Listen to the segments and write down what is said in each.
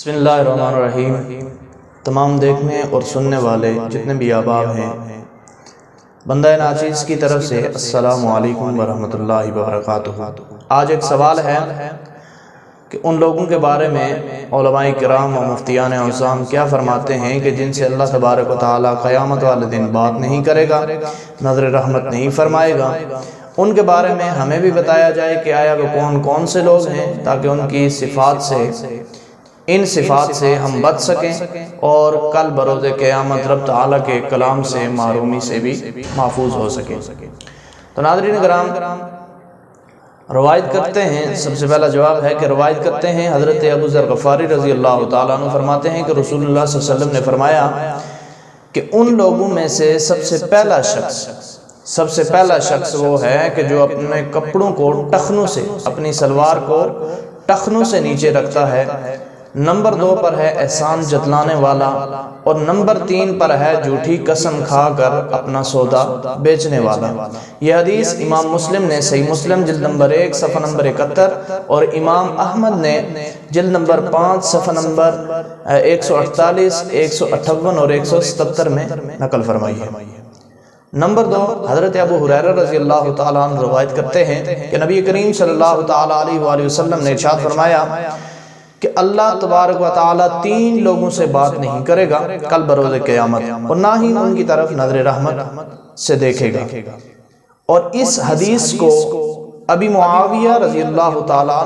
بسم اللہ الرحمن الرحیم۔ تمام دیکھنے اور سننے والے جتنے بھی احباب ہیں، بندہ ناچیز کی طرف سے السلام علیکم ورحمۃ اللہ وبرکاتہ۔ آج ایک سوال ہے کہ ان لوگوں کے بارے میں علماء کرام و مفتیان اعظام کیا فرماتے ہیں کہ جن سے اللہ تبارک و تعالیٰ قیامت والے دن بات نہیں کرے گا، نظر رحمت نہیں فرمائے گا۔ ان کے بارے میں ہمیں بھی بتایا جائے کہ آیا وہ کون کون سے لوگ ہیں، تاکہ ان کی صفات سے ہم بچ سکیں اور کل بروز قیامت رب تعالیٰ کے کلام سے معرومی سے بھی محفوظ ہو سکیں۔ تو ناظرین کرام، روایت کرتے ہیں، سب سے پہلا جواب ہے کہ روایت کرتے ہیں حضرت ابو ذر غفاری رضی اللہ تعالیٰ عنہ فرماتے ہیں کہ رسول اللہ صلی اللہ علیہ وسلم نے فرمایا کہ ان لوگوں میں سے سب سے پہلا شخص وہ ہے کہ جو اپنے کپڑوں کو ٹخنوں سے، اپنی سلوار کو ٹخنوں سے نیچے رکھتا ہے۔ نمبر 2 پر ہے احسان جتلانے والا، اور نمبر 3 پر ہے جھوٹی قسم کھا کر اپنا سودا بیچنے والا۔ یہ حدیث امام مسلم نے صحیح مسلم جلد نمبر 1 صفحہ نمبر 71 اور امام احمد نے جلد نمبر 5 صفحہ نمبر 148، 158 اور 177 میں نقل فرمائی ہے۔ نمبر 2، حضرت ابو ہریرہ رضی اللہ تعالیٰ عنہ روایت کرتے ہیں کہ نبی کریم صلی اللہ تعالیٰ علیہ وآلہ وسلم نے ارشاد فرمایا کہ اللہ تبارک و تعالیٰ 3 لوگوں سے بات نہیں کرے گا کل بروز قیامت، اور نہ ہی ان کی طرف نظر رحمت سے دیکھے گا۔ اور اس حدیث کو ابی معاویہ رضی اللہ تعالیٰ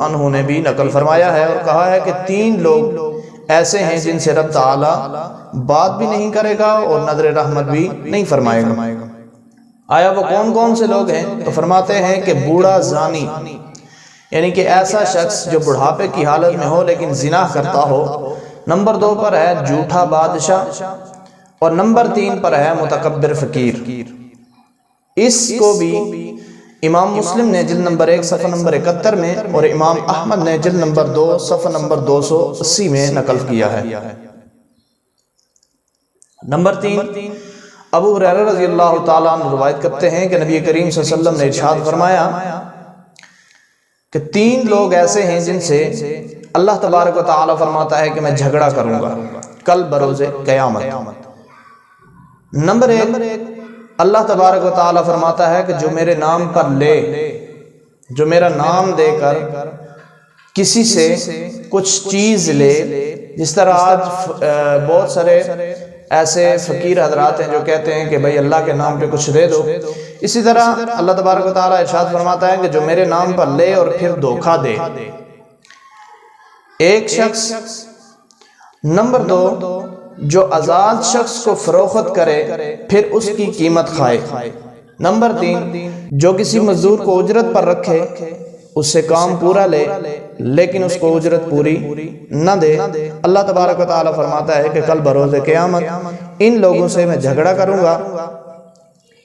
عنہ نے بھی نقل فرمایا ہے اور کہا ہے کہ 3 لوگ ایسے ہیں جن سے رب تعالیٰ بات بھی نہیں کرے گا اور نظر رحمت بھی نہیں فرمائے گا۔ آیا وہ کون کون سے لوگ ہیں؟ تو فرماتے ہیں کہ بوڑھا زانی، یعنی کہ ایسا شخص جو بڑھاپے کی حالت میں ہو لیکن زنا کرتا ہو۔ نمبر 2 پر ہے جھوٹا بادشاہ، اور نمبر 3 پر ہے متکبر فقیر۔ اس کو بھی امام مسلم نے جلد نمبر 1 صفحہ نمبر 71 میں اور امام احمد نے جلد نمبر 2 صفحہ نمبر 280 میں نقل کیا ہے۔ نمبر 3، ابو ہریرہ رضی اللہ تعالیٰ عنہ روایت کرتے ہیں کہ نبی کریم صلی اللہ علیہ وسلم نے ارشاد فرمایا کہ 3 لوگ ایسے ہیں جن سے اللہ تبارک و تعالیٰ فرماتا ہے کہ میں جھگڑا کروں گا کل بروز قیامت۔ نمبر 1، اللہ تبارک و تعالیٰ فرماتا ہے کہ جو میرے نام پر جو میرا نام دے کر کسی سے کچھ چیز لے، جس طرح آج بہت سارے ایسے فقیر حضرات ہیں جو کہتے ہیں کہ بھائی اللہ کے نام پہ کچھ دے دو، اسی طرح اللہ تبارک و تعالیٰ ارشاد فرماتا ہے کہ جو میرے نام پر لے اور پھر دھوکہ دے، ایک شخص۔ نمبر 2، جو آزاد شخص کو فروخت کرے پھر اس کی قیمت کھائے۔ نمبر 3، جو کسی مزدور کو اجرت پر رکھے، اس سے کام پورا لے لیکن اس کو اجرت پوری نہ دے۔ اللہ تبارک و تعالیٰ فرماتا ہے کہ کل بروز قیامت ان لوگوں سے میں جھگڑا کروں گا۔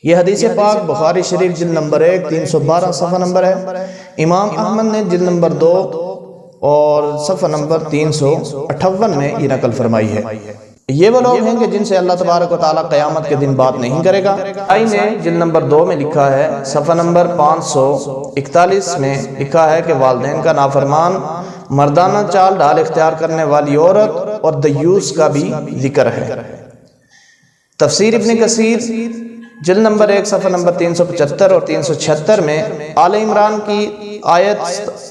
یہ حدیث پاک بخاری شریف جلد نمبر 1 312 صفحہ نمبر ہے۔ امام احمد نے جلد نمبر 2 اور صفحہ نمبر 358 میں یہ نقل فرمائی ہے۔ یہ وہ لوگ ہیں کہ جن سے اللہ تبارک و تعالیٰ قیامت کے دن بات نہیں کرے گا۔ نے جلد نمبر 2 میں لکھا ہے، صفحہ نمبر 541 میں لکھا ہے کہ والدین کا نافرمان، مردانہ چال ڈھال اختیار کرنے والی عورت اور دیوس کا بھی ذکر ہے۔ تفسیر ابن کثیر جلد نمبر 1 صفحہ نمبر 375 اور 376 میں آل عمران کی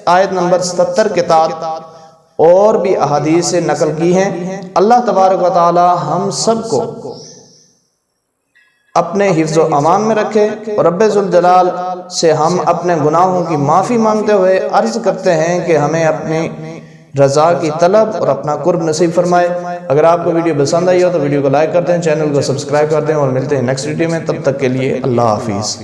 آیت نمبر 77 کے تحت اور بھی احادیث سے نقل کی ہیں۔ اللہ تبارک و تعالی ہم سب کو اپنے حفظ و امان میں رکھے، اور رب ذوالجلال سے ہم اپنے گناہوں کی معافی مانگتے ہوئے عرض کرتے ہیں کہ ہمیں اپنی رضا کی طلب اور اپنا قرب نصیب فرمائے۔ اگر آپ کو ویڈیو پسند آئی ہو تو ویڈیو کو لائک کر دیں، چینل کو سبسکرائب کر دیں، اور ملتے ہیں نیکسٹ ویڈیو میں۔ تب تک کے لیے اللہ حافظ۔